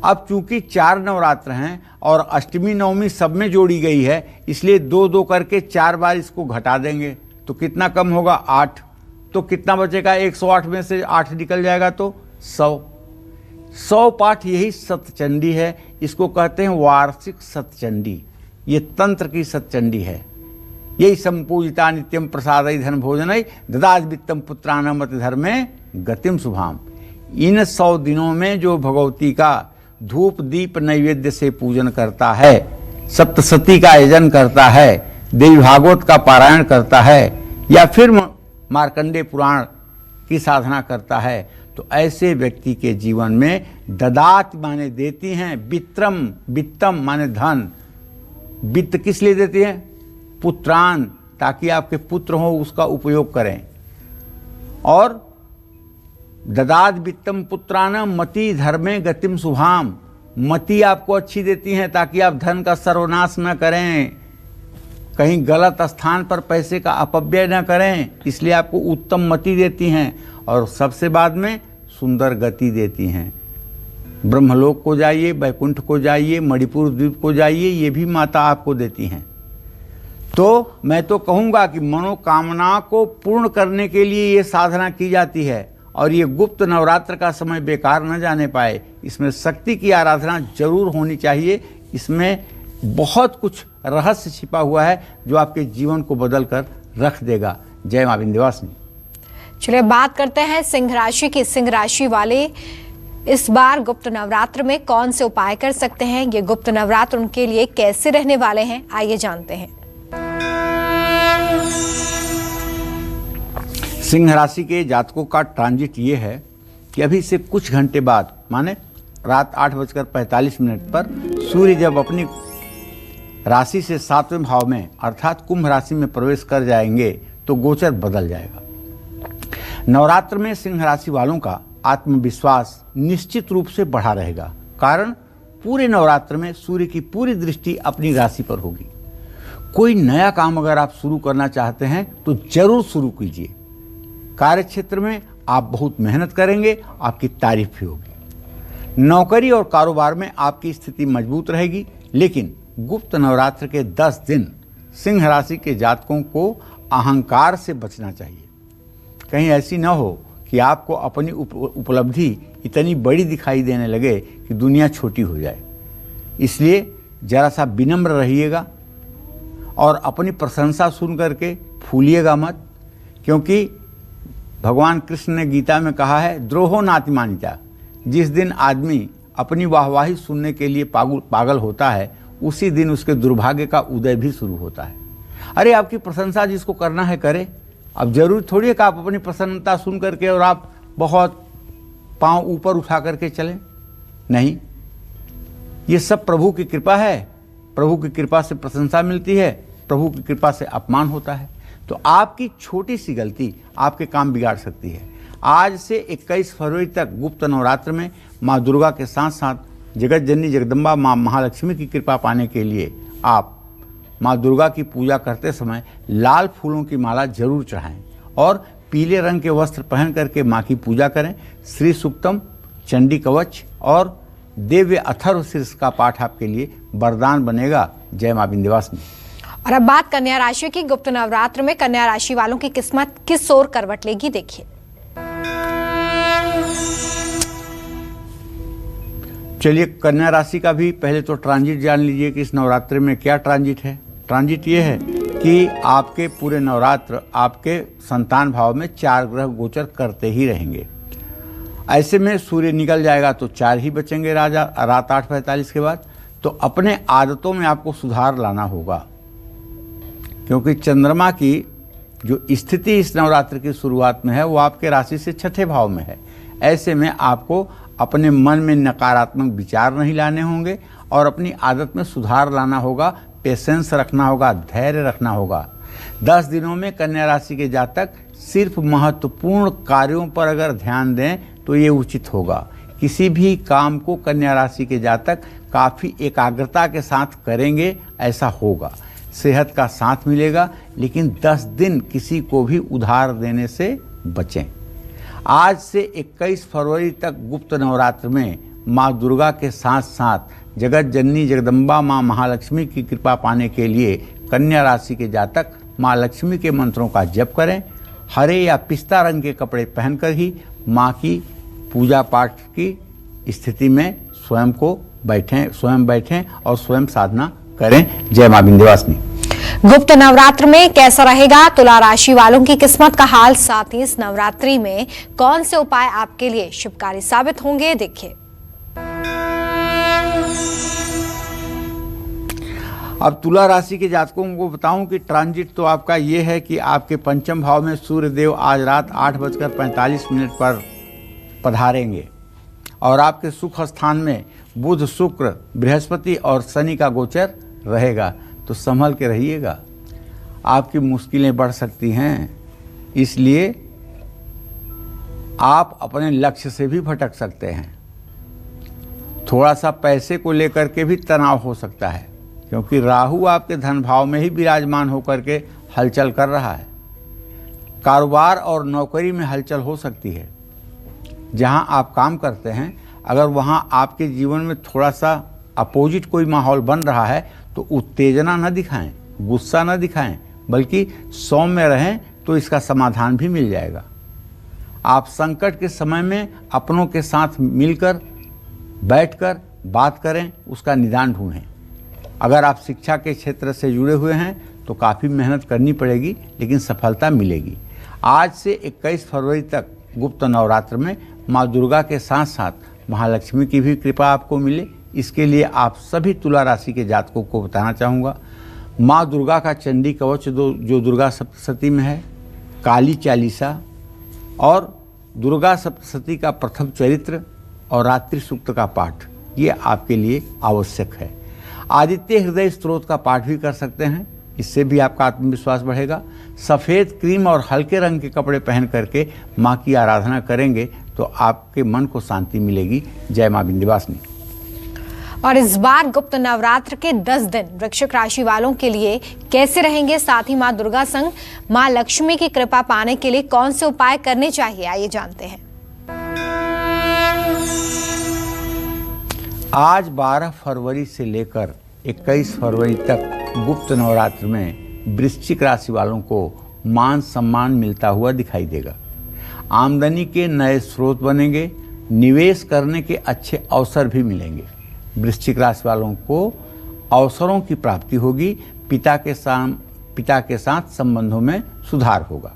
अब चूंकि 4 नवरात्र हैं और अष्टमी नवमी सब में जोड़ी गई है, इसलिए 2-2 करके 4 बार इसको घटा देंगे तो कितना कम होगा? 8। तो कितना बचेगा? 108 में से 8 निकल जाएगा तो 100 पाठ। यही सतचंडी है। इसको कहते हैं वार्षिक सतचंडी। ये तंत्र की सतचंडी है। यही संपूजिता नित्यम प्रसादई धन भोजनई ददाज वित्तम पुत्राणाम अति धर्मे गतिम शुभाम। इन 100 दिनों में जो भगवती का धूप दीप नैवेद्य से पूजन करता है, सप्तशती का आयोजन करता है, देवी भागवत का पारायण करता है, या फिर मार्कंडेय पुराण की साधना करता है, तो ऐसे व्यक्ति के जीवन में ददात माने देती हैं, वित्तम माने धन। वित्त किस लिए देती हैं? पुत्रान, ताकि आपके पुत्र हो उसका उपयोग करें। और ददाद वित्तम पुत्रान मति धर्मे गतिम शुभाम। मति आपको अच्छी देती हैं ताकि आप धन का सर्वनाश न करें, कहीं गलत स्थान पर पैसे का अपव्यय न करें, इसलिए आपको उत्तम मति देती हैं। और सबसे बाद में सुंदर गति देती हैं। ब्रह्मलोक को जाइए, वैकुंठ को जाइए, मणिपुर द्वीप को जाइए, ये भी माता आपको देती हैं। तो मैं तो कहूँगा कि मनोकामना को पूर्ण करने के लिए ये साधना की जाती है, और ये गुप्त नवरात्र का समय बेकार न जाने पाए। इसमें शक्ति की आराधना जरूर होनी चाहिए। इसमें बहुत कुछ रहस्य छिपा हुआ है जो आपके जीवन को बदल कर रख देगा। जय मां विंध्यवासिनी। चलिए बात करते हैं सिंह राशि की। सिंह राशि वाले इस बार गुप्त नवरात्र में कौन से उपाय कर सकते हैं? ये गुप्त नवरात्र उनके लिए कैसे रहने वाले हैं, आइए जानते हैं। सिंह राशि के जातकों का ट्रांजिट ये है कि अभी से कुछ घंटे बाद, माने रात 8:45 पर सूर्य जब अपनी राशि से 7वें भाव में अर्थात कुंभ राशि में प्रवेश कर जाएंगे तो गोचर बदल जाएगा। नवरात्र में सिंह राशि वालों का आत्मविश्वास निश्चित रूप से बढ़ा रहेगा। कारण पूरे नवरात्र में सूर्य की पूरी दृष्टि अपनी राशि पर होगी। कोई नया काम अगर आप शुरू करना चाहते हैं तो जरूर शुरू कीजिए। कार्य क्षेत्र में आप बहुत मेहनत करेंगे, आपकी तारीफ भी होगी। नौकरी और कारोबार में आपकी स्थिति मजबूत रहेगी। लेकिन गुप्त नवरात्र के 10 दिन सिंह राशि के जातकों को अहंकार से बचना चाहिए। कहीं ऐसी न हो कि आपको अपनी उपलब्धि इतनी बड़ी दिखाई देने लगे कि दुनिया छोटी हो जाए। इसलिए जरा सा विनम्र रहिएगा और अपनी प्रशंसा सुन करके फूलिएगा मत, क्योंकि भगवान कृष्ण ने गीता में कहा है, द्रोहो नातिमानिता। जिस दिन आदमी अपनी वाहवाही सुनने के लिए पागल होता है, उसी दिन उसके दुर्भाग्य का उदय भी शुरू होता है। अरे आपकी प्रशंसा जिसको करना है करे। अब जरूरी थोड़ी है कि आप अपनी प्रसन्नता सुन करके और आप बहुत पांव ऊपर उठा करके चलें। नहीं, ये सब प्रभु की कृपा है। प्रभु की कृपा से प्रशंसा मिलती है, प्रभु की कृपा से अपमान होता है। तो आपकी छोटी सी गलती आपके काम बिगाड़ सकती है। आज से 21 फरवरी तक गुप्त नवरात्र में माँ दुर्गा के साथ साथ जगत जननी जगदम्बा माँ महालक्ष्मी की कृपा पाने के लिए आप माँ दुर्गा की पूजा करते समय लाल फूलों की माला जरूर चढ़ाएं और पीले रंग के वस्त्र पहन करके माँ की पूजा करें। श्री सूक्तम, चंडी कवच और दिव्य अथर्वशीर्ष का पाठ आपके लिए वरदान बनेगा। जय मां विंध्यवासिनी। और अब बात कन्या राशि की। गुप्त नवरात्र में कन्या राशि वालों की किस्मत किस ओर करवट लेगी, देखिए। चलिए कन्या राशि का भी पहले तो ट्रांजिट जान लीजिए कि इस नवरात्रि में क्या ट्रांजिट है। ट्रांजिट ये है कि आपके पूरे नवरात्र आपके संतान भाव में 4 ग्रह गोचर करते ही रहेंगे। ऐसे में सूर्य निकल जाएगा तो 4 ही बचेंगे रात 8:45 के बाद। तो अपने आदतों में आपको सुधार लाना होगा, क्योंकि चंद्रमा की जो स्थिति इस नवरात्र की शुरुआत में है वो आपके राशि से 6ठे भाव में है। ऐसे में आपको अपने मन में नकारात्मक विचार नहीं लाने होंगे और अपनी आदत में सुधार लाना होगा, पेशेंस रखना होगा, धैर्य रखना होगा। 10 दिनों में कन्या राशि के जातक सिर्फ महत्वपूर्ण कार्यों पर अगर ध्यान दें तो ये उचित होगा। किसी भी काम को कन्या राशि के जातक काफ़ी एकाग्रता के साथ करेंगे, ऐसा होगा। सेहत का साथ मिलेगा, लेकिन 10 दिन किसी को भी उधार देने से बचें। आज से 21 फरवरी तक गुप्त नवरात्र में माँ दुर्गा के साथ साथ जगत जननी जगदम्बा माँ महालक्ष्मी की कृपा पाने के लिए कन्या राशि के जातक माँ लक्ष्मी के मंत्रों का जप करें। हरे या पिस्ता रंग के कपड़े पहनकर ही माँ की पूजा पाठ की स्थिति में स्वयं बैठें और स्वयं साधना करें। जय माँ विंध्यवासिनी। गुप्त नवरात्र में कैसा रहेगा तुला राशि वालों की किस्मत का हाल, साथ ही इस नवरात्रि में कौन से उपाय आपके लिए शुभकारी साबित होंगे, देखिए। अब तुला राशि के जातकों को बताऊं कि ट्रांजिट तो आपका ये है कि आपके पंचम भाव में सूर्य देव आज रात 8:45 पर पधारेंगे और आपके सुख स्थान में बुध, शुक्र, बृहस्पति और शनि का गोचर रहेगा। तो संभल के रहिएगा, आपकी मुश्किलें बढ़ सकती हैं, इसलिए आप अपने लक्ष्य से भी भटक सकते हैं। थोड़ा सा पैसे को लेकर के भी तनाव हो सकता है, क्योंकि राहु आपके धन भाव में ही विराजमान होकर के हलचल कर रहा है। कारोबार और नौकरी में हलचल हो सकती है। जहां आप काम करते हैं, अगर वहां आपके जीवन में थोड़ा सा अपोजिट कोई माहौल बन रहा है तो उत्तेजना न दिखाएं, गुस्सा न दिखाएं, बल्कि सौम्य रहें तो इसका समाधान भी मिल जाएगा। आप संकट के समय में अपनों के साथ मिलकर बैठकर बात करें, उसका निदान ढूंढें। अगर आप शिक्षा के क्षेत्र से जुड़े हुए हैं तो काफ़ी मेहनत करनी पड़ेगी, लेकिन सफलता मिलेगी। आज से 21 फरवरी तक गुप्त नवरात्र में माँ दुर्गा के साथ साथ महालक्ष्मी की भी कृपा आपको मिले, इसके लिए आप सभी तुला राशि के जातकों को बताना चाहूँगा। माँ दुर्गा का चंडी कवच जो दुर्गा सप्तशती में है, काली चालीसा और दुर्गा सप्तशती का प्रथम चरित्र और रात्रि सूक्त का पाठ, ये आपके लिए आवश्यक है। आदित्य हृदय स्तोत्र का पाठ भी कर सकते हैं, इससे भी आपका आत्मविश्वास बढ़ेगा। सफ़ेद क्रीम और हल्के रंग के कपड़े पहन करके माँ की आराधना करेंगे तो आपके मन को शांति मिलेगी। जय माँ विंध्यवासिनी। और इस बार गुप्त नवरात्र के 10 दिन वृश्चिक राशि वालों के लिए कैसे रहेंगे, साथ ही माँ दुर्गा संग माँ लक्ष्मी की कृपा पाने के लिए कौन से उपाय करने चाहिए, आइए जानते हैं। आज 12 फरवरी से लेकर 21 फरवरी तक गुप्त नवरात्र में वृश्चिक राशि वालों को मान सम्मान मिलता हुआ दिखाई देगा। आमदनी के नए स्रोत बनेंगे, निवेश करने के अच्छे अवसर भी मिलेंगे। वृश्चिक राशि वालों को अवसरों की प्राप्ति होगी। पिता के साथ संबंधों में सुधार होगा।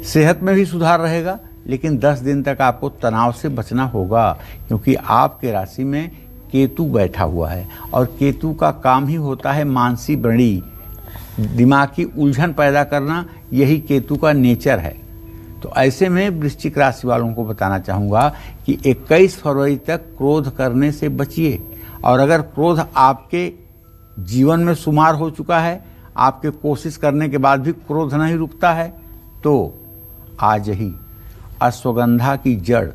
सेहत में भी सुधार रहेगा, लेकिन 10 दिन तक आपको तनाव से बचना होगा, क्योंकि आपके राशि में केतु बैठा हुआ है और केतु का काम ही होता है मानसिक बड़ी, दिमाग की उलझन पैदा करना, यही केतु का नेचर है। तो ऐसे में वृश्चिक राशि वालों को बताना चाहूँगा कि 21 फरवरी तक क्रोध करने से बचिए, और अगर क्रोध आपके जीवन में शुमार हो चुका है, आपके कोशिश करने के बाद भी क्रोध नहीं रुकता है, तो आज ही अश्वगंधा की जड़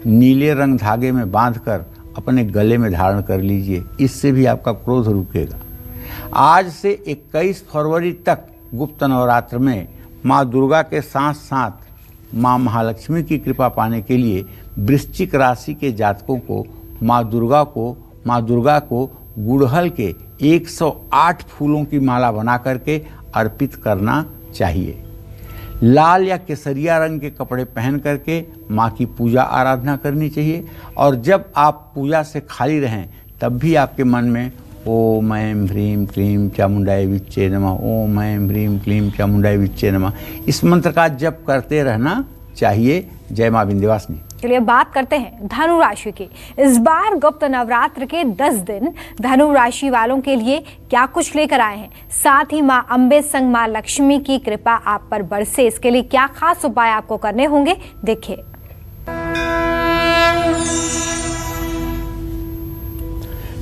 नीले रंग धागे में बांधकर अपने गले में धारण कर लीजिए, इससे भी आपका क्रोध रुकेगा। आज से 21 फरवरी तक गुप्त नवरात्र में माँ दुर्गा के साथ साथ माँ महालक्ष्मी की कृपा पाने के लिए वृश्चिक राशि के जातकों को माँ दुर्गा को गुड़हल के 108 फूलों की माला बना करके अर्पित करना चाहिए। लाल या केसरिया रंग के कपड़े पहन करके माँ की पूजा आराधना करनी चाहिए। और जब आप पूजा से खाली रहें तब भी आपके मन में ओम ऐं ह्रीं क्लीं चामुंडाय विच्चे नमः, ओम ऐं ह्रीं क्लीं चामुंडाय विच्चे नमः, इस मंत्र का जप करते रहना चाहिए। जय माँ विंध्यवासिनी। चलिए बात करते हैं धनु राशि की। इस बार गुप्त नवरात्र के 10 दिन धनु राशि वालों के लिए क्या कुछ लेकर आए हैं, साथ ही माँ अम्बे संग माँ लक्ष्मी की कृपा आप पर बरसे, इसके लिए क्या खास उपाय आपको करने होंगे, देखिए।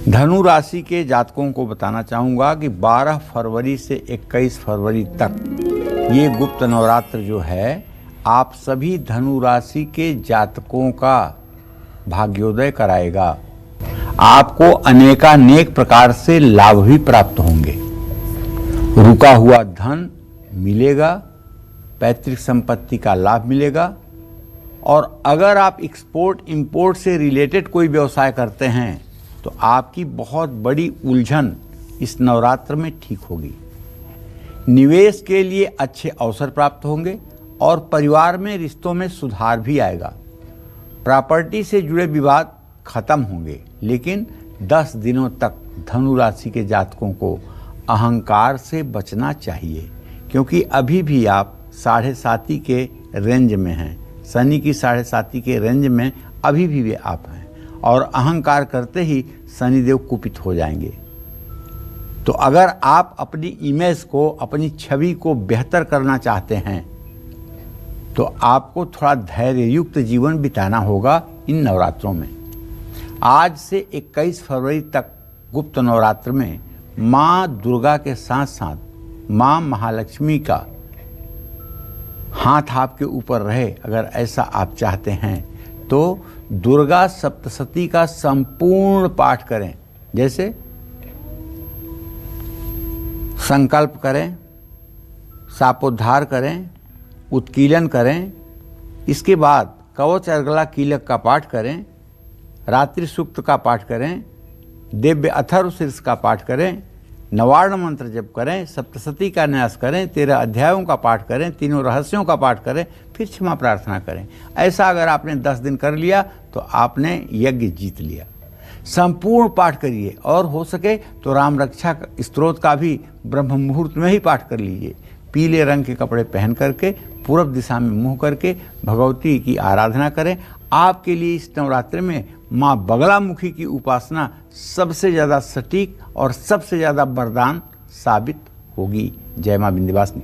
धनु राशि के जातकों को बताना चाहूँगा कि 12 फरवरी से 21 फरवरी तक ये गुप्त नवरात्र जो है आप सभी धनु राशि के जातकों का भाग्योदय कराएगा। आपको अनेकानेक प्रकार से लाभ भी प्राप्त होंगे। रुका हुआ धन मिलेगा, पैतृक संपत्ति का लाभ मिलेगा। और अगर आप एक्सपोर्ट इंपोर्ट से रिलेटेड कोई व्यवसाय करते हैं तो आपकी बहुत बड़ी उलझन इस नवरात्र में ठीक होगी। निवेश के लिए अच्छे अवसर प्राप्त होंगे और परिवार में रिश्तों में सुधार भी आएगा। प्रॉपर्टी से जुड़े विवाद खत्म होंगे, लेकिन 10 दिनों तक धनु राशि के जातकों को अहंकार से बचना चाहिए, क्योंकि अभी भी आप 7.5 के रेंज में हैं। शनि की 7.5 के रेंज में अभी भी वे आप हैं, और अहंकार करते ही शनिदेव कुपित हो जाएंगे। तो अगर आप अपनी इमेज को, अपनी छवि को बेहतर करना चाहते हैं तो आपको थोड़ा धैर्य युक्त जीवन बिताना होगा इन नवरात्रों में। आज से 21 फरवरी तक गुप्त नवरात्र में माँ दुर्गा के साथ साथ माँ महालक्ष्मी का हाथ आपके ऊपर रहे, अगर ऐसा आप चाहते हैं तो दुर्गा सप्तशती का संपूर्ण पाठ करें। जैसे संकल्प करें, शापोद्धार करें, उत्कीलन करें, इसके बाद कवच अर्गला कीलक का पाठ करें, रात्रि सूक्त का पाठ करें, दिव्य अथर्व शीर्ष का पाठ करें, नवार्ण मंत्र जप करें, सप्तशती का न्यास करें, 13 अध्यायों का पाठ करें, तीनों रहस्यों का पाठ करें, फिर क्षमा प्रार्थना करें। ऐसा अगर आपने 10 दिन कर लिया तो आपने यज्ञ जीत लिया। संपूर्ण पाठ करिए, और हो सके तो राम रक्षा स्तोत्र का भी ब्रह्म मुहूर्त में ही पाठ कर लीजिए। पीले रंग के कपड़े पहन करके पूर्व दिशा में मुंह करके भगवती की आराधना करें। आपके लिए इस नवरात्रि में माँ बगलामुखी की उपासना सबसे ज़्यादा सटीक और सबसे ज़्यादा वरदान साबित होगी। जय माँ विंध्यवासिनी।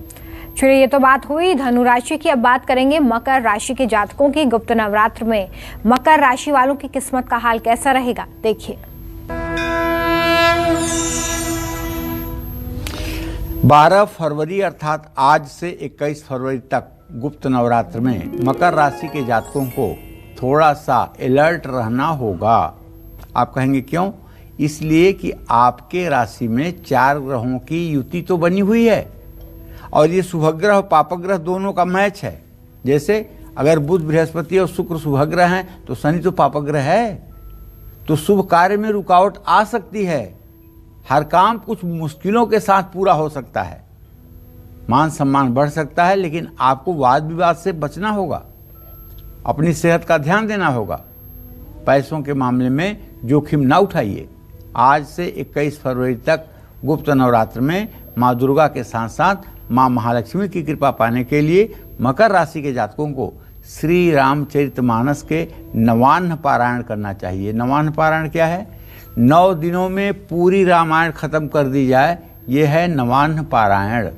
चलिए, ये तो बात हुई धनु राशि की। अब बात करेंगे मकर राशि के जातकों की। गुप्त नवरात्र में मकर राशि वालों की किस्मत का हाल कैसा रहेगा, देखिए। 12 फरवरी अर्थात आज से 21 फरवरी तक गुप्त नवरात्र में मकर राशि के जातकों को थोड़ा सा अलर्ट रहना होगा। आप कहेंगे क्यों? इसलिए कि आपके राशि में 4 ग्रहों की युति तो बनी हुई है, और ये शुभग्रह और पापग्रह दोनों का मैच है। जैसे अगर बुध बृहस्पति और शुक्र शुभग्रह हैं तो शनि तो पापग्रह है, तो शुभ कार्य में रुकावट आ सकती है। हर काम कुछ मुश्किलों के साथ पूरा हो सकता है, मान सम्मान बढ़ सकता है, लेकिन आपको वाद विवाद से बचना होगा। अपनी सेहत का ध्यान देना होगा। पैसों के मामले में जोखिम ना उठाइए। आज से 21 फरवरी तक गुप्त नवरात्र में माँ दुर्गा के साथ साथ माँ महालक्ष्मी की कृपा पाने के लिए मकर राशि के जातकों को श्री रामचरितमानस के नवान्न पारायण करना चाहिए। नवान्न पारायण क्या है? 9 दिनों में पूरी रामायण खत्म कर दी जाए, यह है नवान्न पारायण।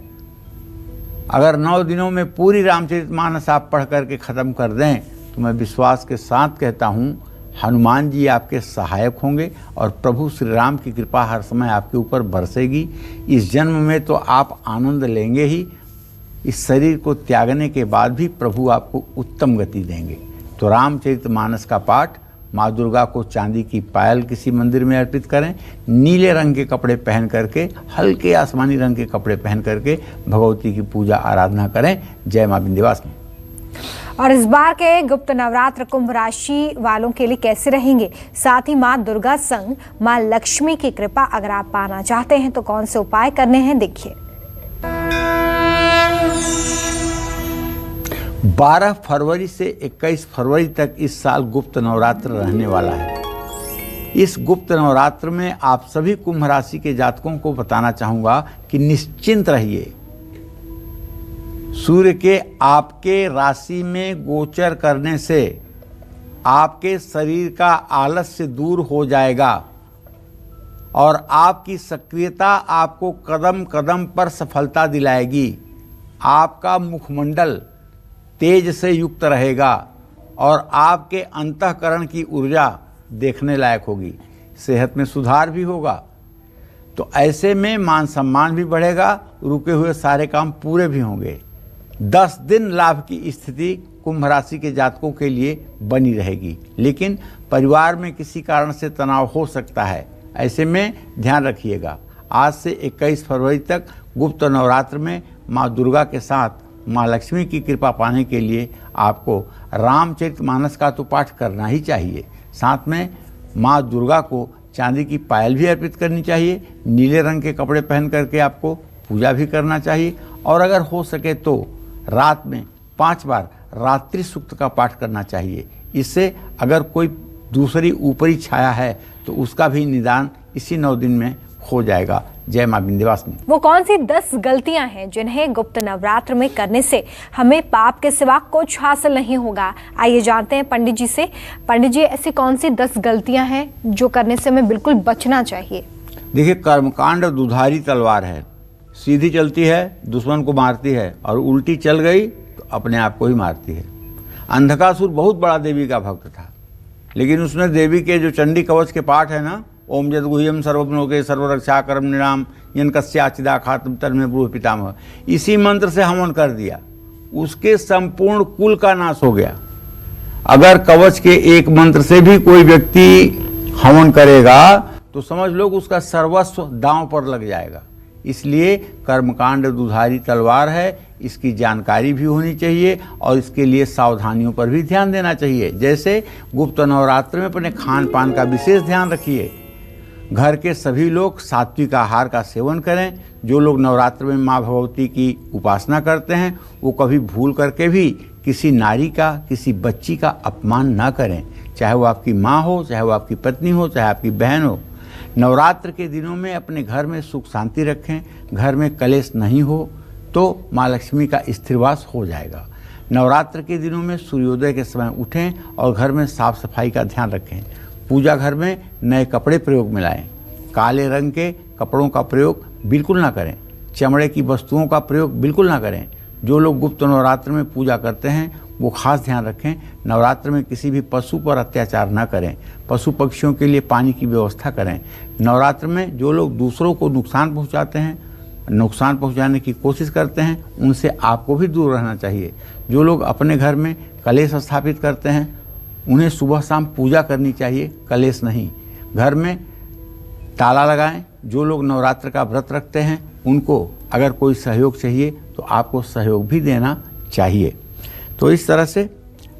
अगर 9 दिनों में पूरी रामचरितमानस आप पढ़ करके ख़त्म कर दें तो मैं विश्वास के साथ कहता हूँ हनुमान जी आपके सहायक होंगे और प्रभु श्री राम की कृपा हर समय आपके ऊपर बरसेगी। इस जन्म में तो आप आनंद लेंगे ही, इस शरीर को त्यागने के बाद भी प्रभु आपको उत्तम गति देंगे। तो रामचरितमानस का पाठ माँ दुर्गा को चांदी की पायल किसी मंदिर में अर्पित करें। नीले रंग के कपड़े पहन करके, हल्के आसमानी रंग के कपड़े पहन करके भगवती की पूजा आराधना करें। जय माँ विंध्यवासिनी। और इस बार के गुप्त नवरात्र कुंभ राशि वालों के लिए कैसे रहेंगे, साथ ही मां दुर्गा संग मां लक्ष्मी की कृपा अगर आप पाना चाहते हैं तो कौन से उपाय करने हैं, देखिए। 12 फरवरी से 21 फरवरी तक इस साल गुप्त नवरात्र रहने वाला है। इस गुप्त नवरात्र में आप सभी कुंभ राशि के जातकों को बताना चाहूंगा कि निश्चिंत रहिए। सूर्य के आपके राशि में गोचर करने से आपके शरीर का आलस्य दूर हो जाएगा और आपकी सक्रियता आपको कदम कदम पर सफलता दिलाएगी। आपका मुखमंडल तेज से युक्त रहेगा और आपके अंतःकरण की ऊर्जा देखने लायक होगी। सेहत में सुधार भी होगा। तो ऐसे में मान सम्मान भी बढ़ेगा, रुके हुए सारे काम पूरे भी होंगे। 10 दिन लाभ की स्थिति कुंभ राशि के जातकों के लिए बनी रहेगी, लेकिन परिवार में किसी कारण से तनाव हो सकता है। ऐसे में ध्यान रखिएगा। आज से 21 फरवरी तक गुप्त नवरात्र में माँ दुर्गा के साथ माँ लक्ष्मी की कृपा पाने के लिए आपको रामचरितमानस का तो पाठ करना ही चाहिए। साथ में माँ दुर्गा को चांदी की पायल भी अर्पित करनी चाहिए। नीले रंग के कपड़े पहन करके आपको पूजा भी करना चाहिए और अगर हो सके तो रात में 5 बार रात्रि सूक्त का पाठ करना चाहिए। इससे अगर कोई दूसरी ऊपरी छाया है तो उसका भी निदान इसी 9 दिन में हो जाएगा। जय मां विंध्यवासिनी। वो कौन सी 10 गलतियां हैं जिन्हें गुप्त नवरात्र में करने से हमें पाप के सिवा कुछ हासिल नहीं होगा, आइए जानते हैं पंडित जी से। पंडित जी, ऐसी कौन सी 10 गलतियां हैं जो करने से हमें बिल्कुल बचना चाहिए? देखिए, कर्मकांड दुधारी तलवार है। सीधी चलती है दुश्मन को मारती है और उल्टी चल गई तो अपने आप को ही मारती है। अंधकासुर बहुत बड़ा देवी का भक्त था, लेकिन उसने देवी के जो चंडी कवच के पाठ है ना, ओम जदगुह्यम सर्वज्ञोके सर्वरक्षा करम निराम यन कस्याचिदा खातम तन्मे ब्रूह पितामह, इसी मंत्र से हवन कर दिया, उसके संपूर्ण कुल का नाश हो गया। अगर कवच के एक मंत्र से भी कोई व्यक्ति हवन करेगा तो समझ लो उसका सर्वस्व दांव पर लग जाएगा। इसलिए कर्मकांड दुधारी तलवार है, इसकी जानकारी भी होनी चाहिए और इसके लिए सावधानियों पर भी ध्यान देना चाहिए। जैसे गुप्त नवरात्र में अपने खान पान का विशेष ध्यान रखिए। घर के सभी लोग सात्विक आहार का सेवन करें। जो लोग नवरात्र में माँ भगवती की उपासना करते हैं वो कभी भूल करके भी किसी नारी का, किसी बच्ची का अपमान न करें, चाहे वो आपकी माँ हो, चाहे वो आपकी पत्नी हो, चाहे आपकी बहन हो। नवरात्र के दिनों में अपने घर में सुख शांति रखें। घर में कलेश नहीं हो तो माँ लक्ष्मी का स्थिरवास हो जाएगा। नवरात्र के दिनों में सूर्योदय के समय उठें और घर में साफ सफाई का ध्यान रखें। पूजा घर में नए कपड़े प्रयोग में लाएं। काले रंग के कपड़ों का प्रयोग बिल्कुल ना करें। चमड़े की वस्तुओं का प्रयोग बिल्कुल ना करें। जो लोग गुप्त नवरात्र में पूजा करते हैं वो खास ध्यान रखें, नवरात्र में किसी भी पशु पर अत्याचार न करें। पशु पक्षियों के लिए पानी की व्यवस्था करें। नवरात्र में जो लोग दूसरों को नुकसान पहुंचाते हैं, नुकसान पहुंचाने की कोशिश करते हैं, उनसे आपको भी दूर रहना चाहिए। जो लोग अपने घर में कलेश स्थापित करते हैं उन्हें सुबह शाम पूजा करनी चाहिए, कलेश नहीं। घर में ताला लगाएं। जो लोग नवरात्र का व्रत रखते हैं उनको अगर कोई सहयोग चाहिए तो आपको सहयोग भी देना चाहिए। तो इस तरह से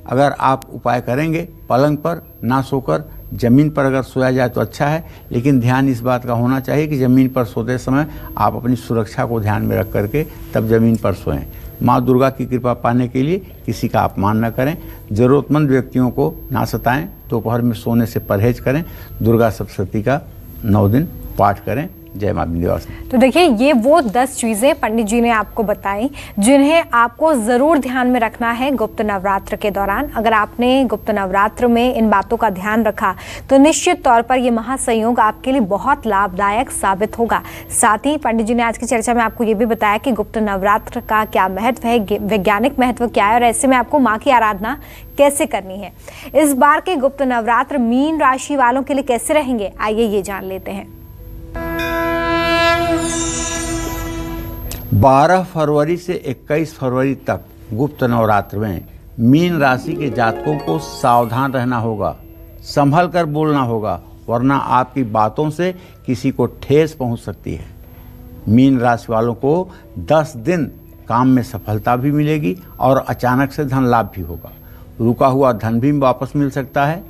अगर आप उपाय करेंगे, पलंग पर ना सोकर ज़मीन पर अगर सोया जाए तो अच्छा है, लेकिन ध्यान इस बात का होना चाहिए कि ज़मीन पर सोते समय आप अपनी सुरक्षा को ध्यान में रख करके तब ज़मीन पर सोएं। माँ दुर्गा की कृपा पाने के लिए किसी का अपमान न करें। ज़रूरतमंद व्यक्तियों को ना सताएं। दोपहर में सोने से परहेज करें। दुर्गा सप्तशती का 9 दिन पाठ करें। जय मां विंध्यवासिनी। तो देखिए, ये वो 10 चीजें पंडित जी ने आपको बताई जिन्हें आपको जरूर ध्यान में रखना है गुप्त नवरात्र के दौरान। अगर आपने गुप्त नवरात्र में इन बातों का ध्यान रखा तो निश्चित तौर पर ये महासंयोग आपके लिए बहुत लाभदायक साबित होगा। साथ ही पंडित जी ने आज की चर्चा में आपको ये भी बताया कि गुप्त नवरात्र का क्या महत्व है, वैज्ञानिक महत्व क्या है और ऐसे में आपको माँ की आराधना कैसे करनी है। इस बार के गुप्त नवरात्र मीन राशि वालों के लिए कैसे रहेंगे, आइए ये जान लेते हैं। 12 फरवरी से 21 फरवरी तक गुप्त नवरात्र में मीन राशि के जातकों को सावधान रहना होगा, संभल कर बोलना होगा, वरना आपकी बातों से किसी को ठेस पहुंच सकती है। मीन राशि वालों को 10 दिन काम में सफलता भी मिलेगी और अचानक से धन लाभ भी होगा। रुका हुआ धन भी वापस मिल सकता है।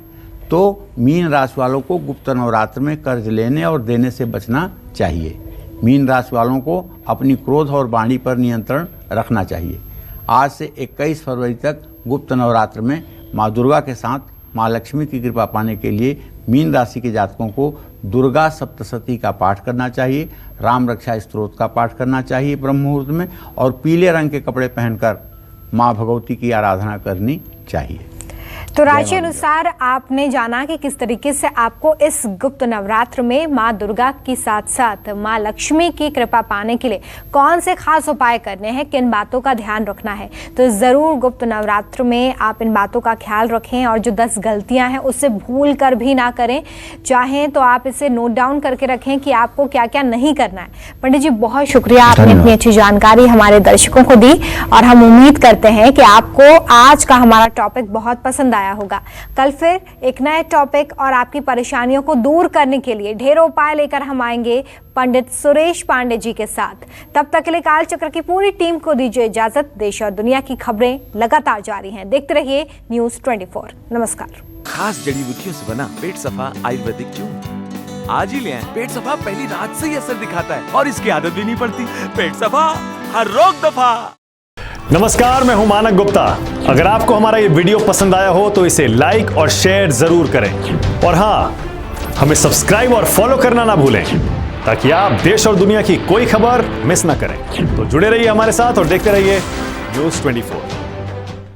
तो मीन राशि वालों को गुप्त नवरात्र में कर्ज लेने और देने से बचना चाहिए। मीन राशि वालों को अपनी क्रोध और वाणी पर नियंत्रण रखना चाहिए। आज से 21 फरवरी तक गुप्त नवरात्र में माँ दुर्गा के साथ माँ लक्ष्मी की कृपा पाने के लिए मीन राशि के जातकों को दुर्गा सप्तशती का पाठ करना चाहिए, राम रक्षा स्तोत्र का पाठ करना चाहिए ब्रह्म मुहूर्त में, और पीले रंग के कपड़े पहनकर माँ भगवती की आराधना करनी चाहिए। तो राशि अनुसार आपने जाना कि किस तरीके से आपको इस गुप्त नवरात्र में माँ दुर्गा के साथ साथ माँ लक्ष्मी की कृपा पाने के लिए कौन से खास उपाय करने हैं, किन बातों का ध्यान रखना है। तो ज़रूर गुप्त नवरात्र में आप इन बातों का ख्याल रखें और जो 10 गलतियां हैं उससे भूल कर भी ना करें। चाहें तो आप इसे नोट डाउन करके रखें कि आपको क्या क्या नहीं करना है। पंडित जी बहुत शुक्रिया, आपने इतनी अच्छी जानकारी हमारे दर्शकों को दी और हम उम्मीद करते हैं कि आपको आज का हमारा टॉपिक बहुत पसंद आया होगा। कल फिर एक नए टॉपिक और आपकी परेशानियों को दूर करने के लिए ढेरों उपाय लेकर हम आएंगे पंडित सुरेश पांडे जी के साथ। तब तक के लिए कालचक्र की पूरी टीम को दीजिए इजाजत। देश और दुनिया की खबरें लगातार जारी हैं, देखते रहिए न्यूज़ 24। नमस्कार। खास जड़ी बूटियों से बना पेट सफा आयुर्वेदिक चूर्ण आज ही ले आएं। पेट सफा पहली रात से ही असर दिखाता है और इसकी आदत भी नहीं पड़ती। पेट सफा हर रोग दफा। नमस्कार, मैं हूं मानक गुप्ता। अगर आपको हमारा ये वीडियो पसंद आया हो तो इसे लाइक और शेयर जरूर करें और हाँ, हमें सब्सक्राइब और फॉलो करना ना भूलें ताकि आप देश और दुनिया की कोई खबर मिस ना करें। तो जुड़े रहिए हमारे साथ और देखते रहिए न्यूज़ 24।